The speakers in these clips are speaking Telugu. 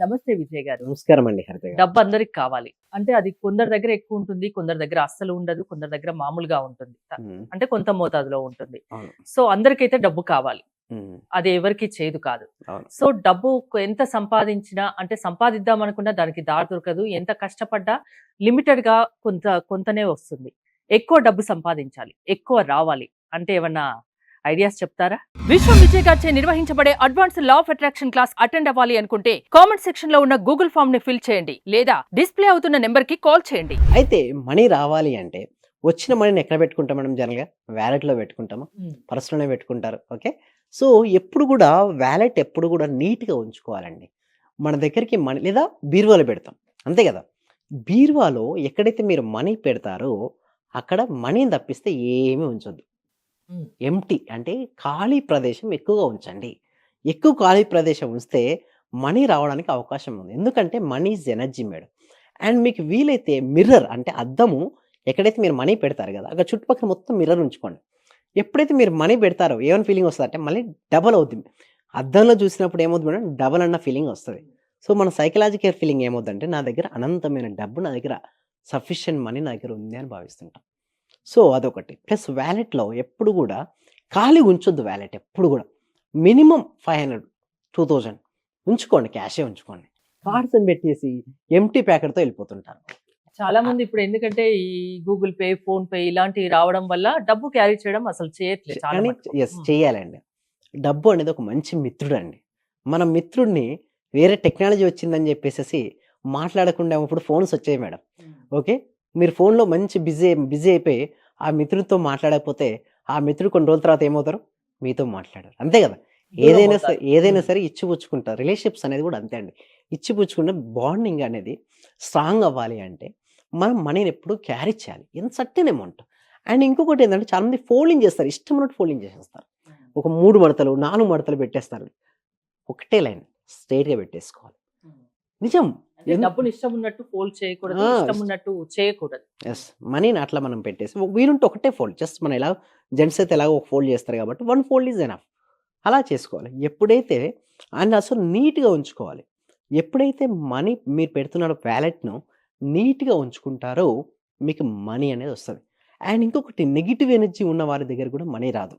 నమస్తే విజయ్ గారు. నమస్కారం అండి హరిత గారు. డబ్బు అందరికి కావాలి. అంటే అది కొందరి దగ్గర ఎక్కువ ఉంటుంది. కొందరి దగ్గర అస్సలు ఉండదు. కొందరి దగ్గర మామూలుగా ఉంటుంది. హ్మ్. అంటే కొంత మోతాదులో ఉంటుంది. అవును. సో, అందరికైతే డబ్బు కావాలి. హ్మ్. అది ఎవరికీ చేదు కాదు. అవును. సో, డబ్బు ఎంత సంపాదించినా అంటే సంపాదిద్దామనుకున్నా దానికి దారి దొరకదు. ఎంత కష్టపడ్డా లిమిటెడ్‌గా కొంతనే వస్తుంది. ఎక్కువ డబ్బు సంపాదించాలి. ఎక్కువ రావాలి. అంటే ఏమన్నా ఐడియాస్ చెప్తారా? విశ్వం విజయ్ గారిచే నిర్వహించబడే advanced law of attraction class attend అవ్వాలి అనుకుంటే కామెంట్ సెక్షన్ లో ఉన్న గూగుల్ ఫామ్ ని ఫిల్ చేయండి లేదా డిస్ప్లే అవుతున్న నెంబర్ కి కాల్ చేయండి. అయితే మనీ రావాలి అంటే వచ్చిన మనీని ఎక్కడ పెట్టుకుంటాం మనం జనరల్‌గా? వాలెట్‌లో పెట్టుకుంటామా? పర్స్‌లోనే పెట్టుకుంటారు. ఓకే. సో, ఎప్పుడు కూడా వాలెట్ ఎప్పుడు కూడా నీట్‌గా ఉంచుకోవాలండి. మన దగ్గరికి మనీ లేదా బీరువాలో పెడతాం. అంతే కదా! బీరువాలో ఎక్కడైతే మీరు మనీ పెడతారో అక్కడ మనీని తప్పిస్తే ఏమీ ఉంచొద్దు. హ్మ్. ఎంప్టీ అంటే ఖాళీ ప్రదేశం ఎక్కువగా ఉంచండి. ఎక్కువ ఖాళీ ప్రదేశం ఉంచితే మనీ రావడానికి అవకాశం ఉంది. ఎందుకంటే money is energy madam. And మీకు వీలైతే మిర్రర్ అంటే అద్దము ఎక్కడైతే మీరు మనీ పెడతారు కదా! అక్కడ చుట్టుపక్కల మొత్తం మిర్రర్ ఉంచుకోండి. ఎప్పుడైతే మీరు మనీ పెడతారో ఏమని ఫీలింగ్ వస్తదంటే మళ్ళీ డబల్ అవుద్ది. అద్దంలో చూసినప్పుడు ఏమవుద్ది మేడం డబల్ అన్న ఫీలింగ్ వస్తది. సో, మన సైకలాజికల్ ఫీలింగ్ ఏమవుద్దంటే నా దగ్గర అనంతమైన డబ్బు నా దగ్గర సఫిషియెంట్ మనీ నా దగ్గర ఉంది అని భావిస్తుంటాం. సో, అదొకటి. ప్లస్ వాలెట్‌లో ఎప్పుడు గూడా ఖాళీగా ఉంచొద్దు వాలెట్ ఎప్పుడు గూడా. మినిమమ్ 500, 2000 ఉంచుకోండి. క్యాషే ఉంచుకోండి. కార్డ్స్‌ని పెట్టేసి ఎంప్టీ ప్యాకెట్‌తో ఎళ్ళిపోతుంటారు. చాలా ఆహ్, మంది ఇప్పుడు ఎందుకంటే ఈ గూగుల్ పే, ఫోన్ పే ఇలాంటివి రావడం వల్ల డబ్బు క్యారీ చేయడం అసలు చేయట్లేదు చాలా కానీ మటుకు. యెస్ చేయాలండి. డబ్బు అనేది ఒక మంచి మిత్రుడండి. మన మిత్రుడిని వేరే టెక్నాలజీ వచ్చిందని జెప్పేసేసి మాట్లాడకుండా ఇప్పుడు ఫోన్స్ వచ్చాయి మేడం. ఓకే. మీరు ఫోన్‌లో మంచి బిజీ బిజీ అయిపోయి ఆ మిత్రుడితో మాట్లాడకపోతే ఆ మిత్రుడు కొన్ని రోజుల తర్వాత ఏమవుతారు? మీతో మాట్లాడరు. అంతే గదా! దూరం అవుతారు. ఏదైనా సరే ఇచ్చిపుచ్చుకుంటారు. రిలేషన్‌షిప్స్ అనేది గూడా అంతే అండి. ఇచ్చిపుచ్చుకున్న బాండింగ్ అనేది స్ట్రాంగ్ అవ్వాలి అంటే మనం మనీని ఎప్పుడు క్యారీ చేయాలి. In certain amount. అండ్ ఇంకొకటి ఏందంటే చాలామంది ఫోల్డింగ్ చేస్తారు. ఇష్టం ఉన్నట్టు ఫోల్డింగ్ చేసేస్తారు. ఒక 3 మడతలు, 4 మడతలు పెట్టేస్తారు. ఒకటే లైన్ స్ట్రెయిట్‌గా పెట్టేసుకోవాలి. నిజం. అంటే ఎన్ డబ్బుని ఇష్టం ఉన్నట్టు ఫోల్డ్ చేయకూడదు. ఆ! ఇష్టం ఉన్నట్టు చేయకూడదు. యెస్. మనీని అట్లా మనం పెట్టేసి వీలుంటే ఒకటే ఫోల్డ్. జస్ట్ మనం ఎలా జెంట్స్ అయితే ఎలాగో ఒక ఫోల్డ్ చేస్తారు కాబట్టి వన్ ఫోల్డ్ ఈజ్ ఎనఫ్. అలా చేసుకోవాలి. ఎప్పుడైతే అండ్ అసలు నీట్‌గా ఉంచుకోవాలి. ఎప్పుడైతే మనీ మీరు పెడుతున్న వాలెట్‌ను నీట్‌గా ఉంచుకుంటారో మీకు మనీ అనేది వస్తది. అండ్ ఇంకొకటి నెగెటివ్ ఎనర్జీ ఉన్న వారి దగ్గర కూడా మనీ రాదు.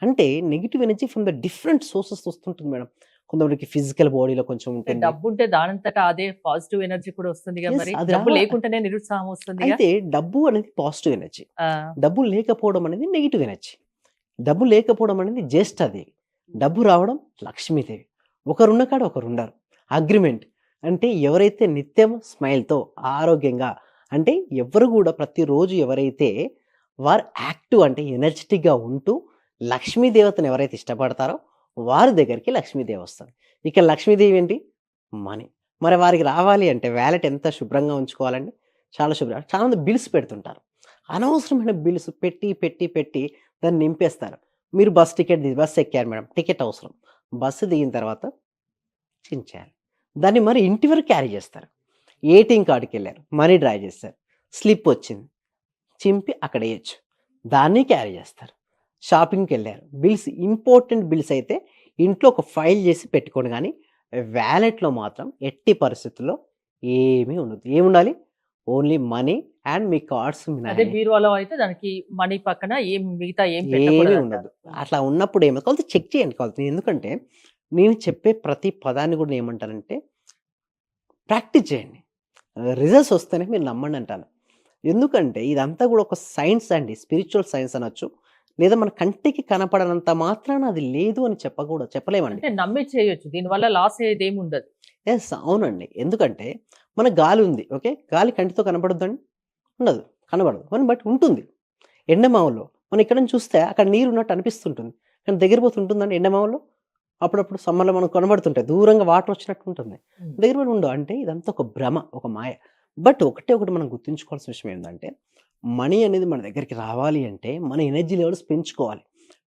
అంటే negative energy from the different sources వస్తుంటుంది మేడం. కొంతమందికి ఫిజికల్ బాడీలో కొంచెం అంటే ఉంటుంది. డబ్బుంటే దానంతట అదే పాజిటివ్ ఎనర్జీ కూడా వస్తుందిగా యెస్. మరి. అది డబ్బు లేకుంటేనే నిరుత్సాహం వస్తుందిగా. అయితే డబ్బు అనేది పాజిటివ్ ఎనర్జీ. ఆ! డబ్బు లేకపోవడం అనేది నెగెటివ్ ఎనర్జీ. డబ్బు లేకపోవడం అనేది జస్ట్ అది. డబ్బు రావడం లక్ష్మీదేవి. ఒకరున్న కాడ ఒకరుండరు. అగ్రీమెంట్. అంటే ఎవరైతే నిత్యం స్మైల్‌తో ఆరోగ్యంగా అంటే ఎవ్వరు గూడా ప్రతిరోజు ఎవరైతే వారు యాక్టివ్ అంటే ఎనర్జిటిక్‌గా ఉంటూ లక్ష్మీ దేవతను ఎవరైతే ఇష్టపడతారో వారి దగ్గరికి లక్ష్మీదేవి వస్తది. ఇక లక్ష్మీదేవి ఏంటి? మనీ. మరి వారికి రావాలి అంటే వాలెట్ ఎంత శుభ్రంగా ఉంచుకోవాలండి? చాలా శుభ్రంగా చాలామంది బిల్స్ పెడుతుంటారు. అనవసరమైన బిల్స్ పెట్టి దాన్ని నింపేస్తారు. మీరు బస్ ఎక్కారు మేడం. టికెట్ అవసరం. బస్సు దిగిన తర్వాత చించేయాలి. దాన్ని మరి ఇంటి వరకు క్యారీ చేస్తారు. ఏటీఎం కార్డ్‌కెళ్లారు. మనీ డ్రా చేశారు. స్లిప్ వచ్చింది. చింపి అక్కడేయొచ్చు. దాన్ని క్యారీ చేస్తారు. షాపింగ్‌కెళ్లారు. బిల్స్ ఇంపార్టెంట్ బిల్స్ అయితే ఇంట్లో ఒక ఫైల్ చేసి పెట్టుకోండి గానీ, వాలెట్‌లో మాత్రం ఎట్టి పరిస్థితుల్లో ఏమీ ఉండదు. ఏముండాలి? Only money and me cards అదే మినహాయి బీరువాలో అయితే దానికి మనీ పక్కన మిగతా ఏం ఏమీ ఉండదు. పెట్టకూడదంటారు. అట్లా ఉన్నప్పుడు ఏమి కావాలంటే చెక్ చేయండి కావాల్సి ఎందుకంటే, నేను చెప్పే ప్రతి పదాన్ని కూడా ఏమంటానంటే, ప్రాక్టీస్ చేయండి. రిజల్ట్స్ వస్తేనే మీరు నమ్మండంటాను. ఎందుకంటే ఇదంతా గూడా ఒక సైన్స్ అండి. స్పిరిచ్యువల్ సైన్స్ అనొచ్చు. లేదా మన కంటికి కనపడనంత మాత్రాన అది లేదు అని చెప్పలేమండి. అంటే నమ్మి చేయొచ్చు. దీనివల్ల లాస్ అయ్యేదేముండదు. యెస్. అవునండి. ఎందుకంటే మన గాలి ఉంది. ఓకే. గాలి కంటితో కనపడుద్దండి? ఉండదు. కనబడదు. బట్ ఉంటుంది. ఎండమావులో మనం ఇక్కడ నుంచి చూస్తే అక్కడ నీరున్నట్టు అనిపిస్తుంటుంది. కానీ దగ్గర పోతే ఉంటుందండి ఎండమావులో? అప్పుడప్పుడు సమ్మర్‌లో మనకు కనబడుతుంటాయి. దూరంగా వాటర్ వచ్చినట్టు ఉంటుంది. హ్మ్. దగ్గర పోయి ఉండవు. అంటే ఇదంతా ఒక భ్రమ, ఒక మాయ. బట్ ఒకటే ఒకటి మనం గుర్తుంచుకోవాల్సిన విషయం ఏందంటే, మనీ అనేది మన దగ్గరికి రావాలి అంటే, మన ఎనర్జీ లెవెల్స్ పెంచుకోవాలి.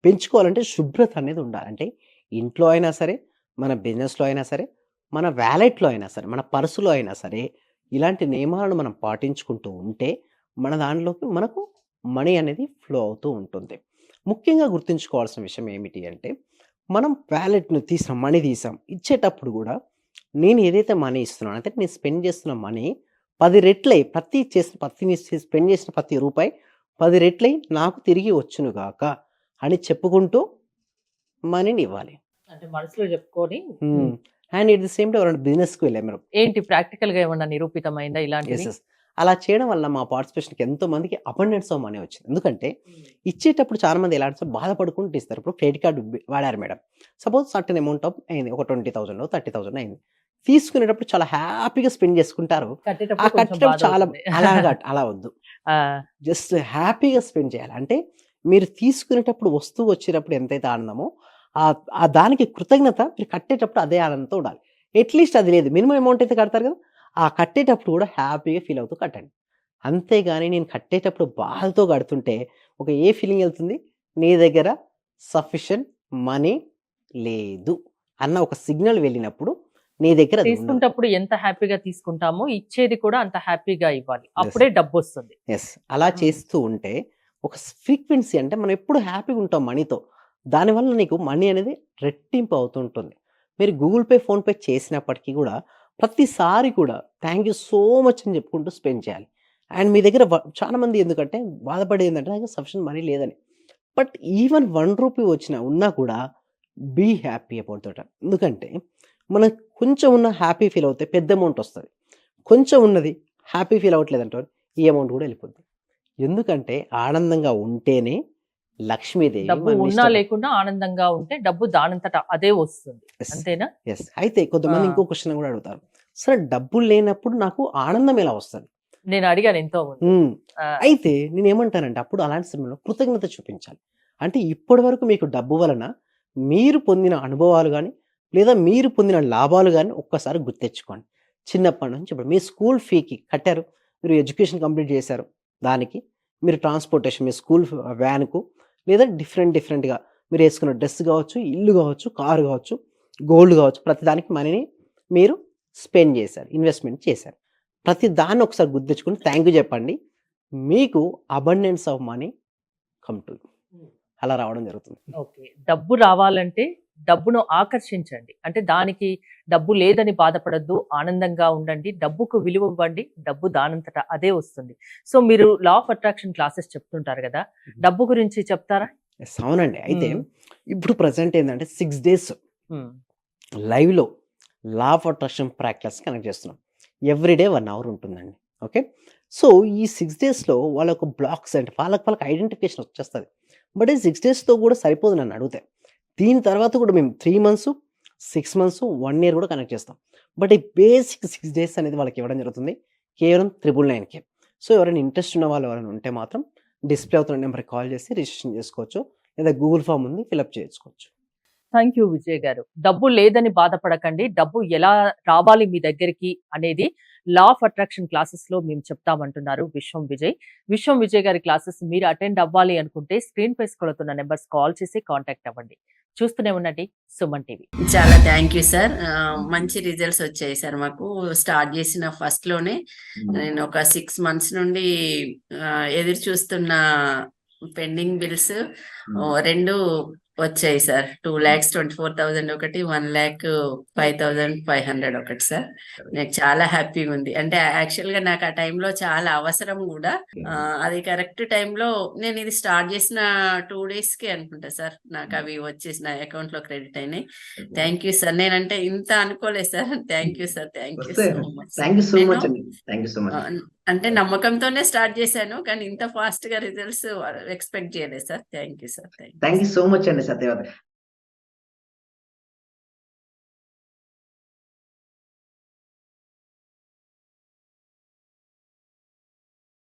పెంచుకోవాలంటే శుభ్రత అనేది ఉండాలి. అంటే ఇంట్లో అయినా సరే, మన బిజినెస్‌లో అయినా సరే, మన వాలెట్‌లో అయినా సరే, మన పర్సులో అయినా సరే, ఇలాంటి నియమాలను మనం పాటించుకుంటూ ఉంటే, మన దాంట్లోకి మనకు మనీ అనేది ఫ్లో అవుతూ ఉంటుంది. ముఖ్యంగా గుర్తుంచుకోవాల్సిన విషయం ఏమిటి అంటే, మనం వాలెట్‌ను తీసాం, మనీ తీసాం. ఇచ్చేటప్పుడు గూడా నేను ఏదైతే మనీ ఇస్తున్నానో అంటే నేను స్పెండ్ చేస్తున్న మనీ 10 రెట్లై స్పెండ్ చేసిన ప్రతి రూపాయి 10 రెట్లై నాకు తిరిగి వచ్చును గాక అని చెప్పుకుంటూ మనీని ఇవ్వాలి. అంటే మనసులో చెప్పుకొని and at the same time ఎవరైనా బిజినెస్‌కి వెళ్ళారు మీరు. ఏంటి ప్రాక్టికల్ గా ఏమన్నా నిరూపితమైందా ఇలాంటివి? యెస్. అలా చేయడం వల్ల మా పార్టిసిపేషన్‌కి ఎంతో మందికి అబండెన్స్ ఆఫ్ మనీ వచ్చింది. ఎందుకంటే ఇచ్చేటప్పుడు చాలా మంది ఎలా అంటే బాధపడుకుంటూ ఇస్తారు. ఇప్పుడు క్రెడిట్ కార్డ్ వాడారు madam. Suppose certain amount of అయింది. ఒక 20,000 30,000 అయింది. తీసుకునేటప్పుడు చాలా హ్యాపీగా స్పెండ్ చేసుకుంటారు. ఆ కట్టేటప్పుడు కొంచెం కట్టడం బాధ చాలా అవుతుంది. అలా వద్దు. ఆ, జస్ట్ హ్యాపీగా స్పెండ్ చేయాలి. అంటే మీరు తీసుకునేటప్పుడు వస్తువు వచ్చేటప్పుడు ఎంతైతే ఆనందమో ఆ దానికి కృతజ్ఞత మీరు కట్టేటప్పుడు అదే ఆనందంతో ఉండాలి. అట్‌లీస్ట్ అది లేదు. మినిమమ్ అమౌంట్ అయితే కడతారు కదా! ఆ కట్టేటప్పుడు కూడా హ్యాపీగా ఫీల్ అవుతూ కట్టండి. అంతేగాని నేను కట్టేటప్పుడు బాధతో కడుతుంటే ఏ ఫీలింగ్ ఎళ్తుంది? నీ దగ్గర సఫిషియెంట్ మనీ లేదు అన్న ఒక సిగ్నల్ వెళ్ళినప్పుడు నీ దగ్గర అది ఉండదు. తీసుకుంటప్పుడు ఎంత హ్యాపీగా తీసుకుంటామో ఇచ్చేది కూడా అంత హ్యాపీగా ఇవ్వాలి. అప్పుడే డబ్బు వస్తుంది. యెస్. అలా చేస్తూ ఉంటే ఒక ఫ్రీక్వెన్సీ అంటే మనం ఎప్పుడు హ్యాపీగా ఉంటాం మనీతో. దానివల్ల నీకు మనీ అనేది రెట్టింపు అవుతుంటుంది. మీరు గూగుల్ పే, ఫోన్‌పే చేసినప్పటికీ కూడా ప్రతిసారి కూడా థాంక్ యూ సో మచ్ అని చెప్పుకుంటూ స్పెండ్ చేయాలి. అండ్ మీ దగ్గర చాలామంది ఎందుకంటే బాధపడేది ఏంటంటే నాకు సఫిషియెంట్ మనీ లేదని. బట్ ఈవెన్ రూ. 1 ఉన్నా కూడా బీ హ్యాపీ అబౌట్ దట్. ఎందుకంటే మనకు కొంచెం ఉన్న హ్యాపీ ఫీల్ అవుతే పెద్ద అమౌంట్ వస్తది. కొంచెం ఉన్నది హ్యాపీ ఫీల్ అవ్వట్లేదంటే ఈ అమౌంట్ కూడా వెళ్ళిపోద్ది. ఎందుకంటే ఆనందంగా ఉంటేనే లక్ష్మీదేవి డబ్బు మనల్ని ఉన్నా లేకున్నా ఆనందంగా ఉంటే డబ్బు దానంతట అదే వస్తుంది. యెస్. అంతేనా? యెస్. అయితే కొంతమంది ఆ. ఇంకో క్వెషన్ కూడా అడుగుతారు. సరే డబ్బులు లేనప్పుడు నాకు ఆనందం ఎలా వస్తది? నేను అడిగాను ఎంతో మంది. హ్మ్. ఆ, అయితే నేనేమంటానంటే అప్పుడు అలాంటి సమయంలో కృతజ్ఞత చూపించాలి. అంటే ఇప్పటివరకు మీకు డబ్బు వలన మీరు పొందిన అనుభవాలు గాని, లేదా మీరు పొందిన లాభాలు గాని ఒక్కసారి గుర్తెచ్చుకోండి. చిన్నప్పటి నుంచి ఇప్పుడు మీ స్కూల్ ఫీకి కట్టారు. మీరు ఎడ్యుకేషన్ కంప్లీట్ చేశారు. దానికి మీరు ట్రాన్స్‌పోర్టేషన్ మీ స్కూల్ వ్యాన్‌కు లేదా డిఫరెంట్‌గా మీరేసుకున్న డ్రెస్ గావచ్చు, ఇల్లు గావచ్చు, కారు గావచ్చు, గోల్డ్ గావచ్చు ప్రతిదానికి మనీని మీరు స్పెండ్ చేశారు. ఇన్వెస్ట్‌మెంట్ చేశారు. ప్రతి దాన్ని ఒకసారి గుర్తించుకొని థాంక్ యూ చెప్పండి. మీకు abundance of money come to you. అలా రావడం జరుగుతుంది. ఓకే. డబ్బు రావాలంటే డబ్బును ఆకర్షించండి. అంటే దానికి డబ్బు లేదని బాధపడొద్దు. ఆనందంగా ఉండండి. డబ్బుకు విలువ ఇవ్వండి. డబ్బు దానంతట అదే వస్తుంది. సో మీరు లా ఆఫ్ అట్రాక్షన్ క్లాసెస్ చెప్తుంటారు కదా! డబ్బు గురించి చెప్తారా? యెస్. అవునండి. అయితే ఇప్పుడు ప్రెజెంట్ ఏందంటే 6 డేస్ హ్మ్. లైవ్‌లో law of attraction practice connect చేస్తున్నాం. ఎవ్రీడే 1 అవర్ ఉంటుందండి. ఓకే. సో ఈ 6 డేస్‌లో వాళ్ళకు బ్లాక్స్ అంటే వాళ్ళకి ఐడెంటిఫికేషన్ వచ్చేస్తది. బట్ ఈ 6 డేస్‌తో కూడా సరిపోదు నన్ను అడిగితే. దీని తర్వాత కూడా మేము 3 మంత్స్, 6 మంత్స్, 1 ఇయర్ కూడా కనెక్ట్ చేస్తాం. బట్ ఈ బేసిక్ 6 డేస్ అనేది వాళ్ళకి ఇవ్వడం జరుగుతుంది. కేవలం 999కే. సో ఎవరైనా ఇంట్రెస్ట్ ఉన్న వాళ్ళు ఎవరైనా ఉంటే మాత్రం డిస్‌ప్లే అవుతున్న నెంబర్‌కి కాల్ చేసి రిజిస్ట్రేషన్ చేసుకోవచ్చు. లేదా గూగుల్ ఫార్మ్ ఉంది ఫిలప్ చేసుకోవచ్చు. థ్యాంక్ యూ విజయ్ గారు. డబ్బు లేదని బాధపడకండి. డబ్బు ఎలా రావాలి మీ దగ్గరికి అనేది లా ఆఫ్ అట్రాక్షన్ క్లాసెస్ లో మేము చెప్తామంటున్నారు విశ్వం విజయ్. విశ్వం విజయ్ గారి క్లాసెస్ మీరు అటెండ్ అవ్వాలి అనుకుంటే స్క్రీన్ పై స్క్రోల్ అవుతున్న నెంబర్స్ కాల్ చేసి కాంటాక్ట్ అవ్వండి. చూస్తూనే ఉండండి సుమన్ టీవీ. చాలా థ్యాంక్ యూ సార్. మంచి రిజల్ట్స్ వచ్చాయి సార్. మాకు స్టార్ట్ చేసిన ఫస్ట్ లోనే నేను ఒక 6 మంత్స్ నుండి ఎదురు చూస్తున్న పెండింగ్ బిల్స్ 2 వచ్చాయి సార్. 2,24,000 ఒకటి, 1,05,500 ఒకటి సార్. నాకు చాలా హ్యాపీగా ఉంది. అంటే యాక్చువల్ గా నాకు ఆ టైంలో చాలా అవసరం కూడా. అది కరెక్ట్ టైంలో నేను ఇది స్టార్ట్ చేసిన 2 days కి అనుకుంటా సార్ నాకు అవి వచ్చేసి నా అకౌంట్ లో క్రెడిట్ అయినాయి. Thank you sir. నేనంటే ఇంత అనుకోలేదు sir. Thank you sir. Thank you so much. Thank you so నేను మచ్ అండి. Thank you so much. అంటే నమ్మకంతోనే స్టార్ట్ చేశాను కానీ ఇంత ఫాస్ట్ గా రిజల్ట్స్ ఎక్స్పెక్ట్ చేయలేదు sir. Thank you sir. Thank you so much అండి సత్యవతి.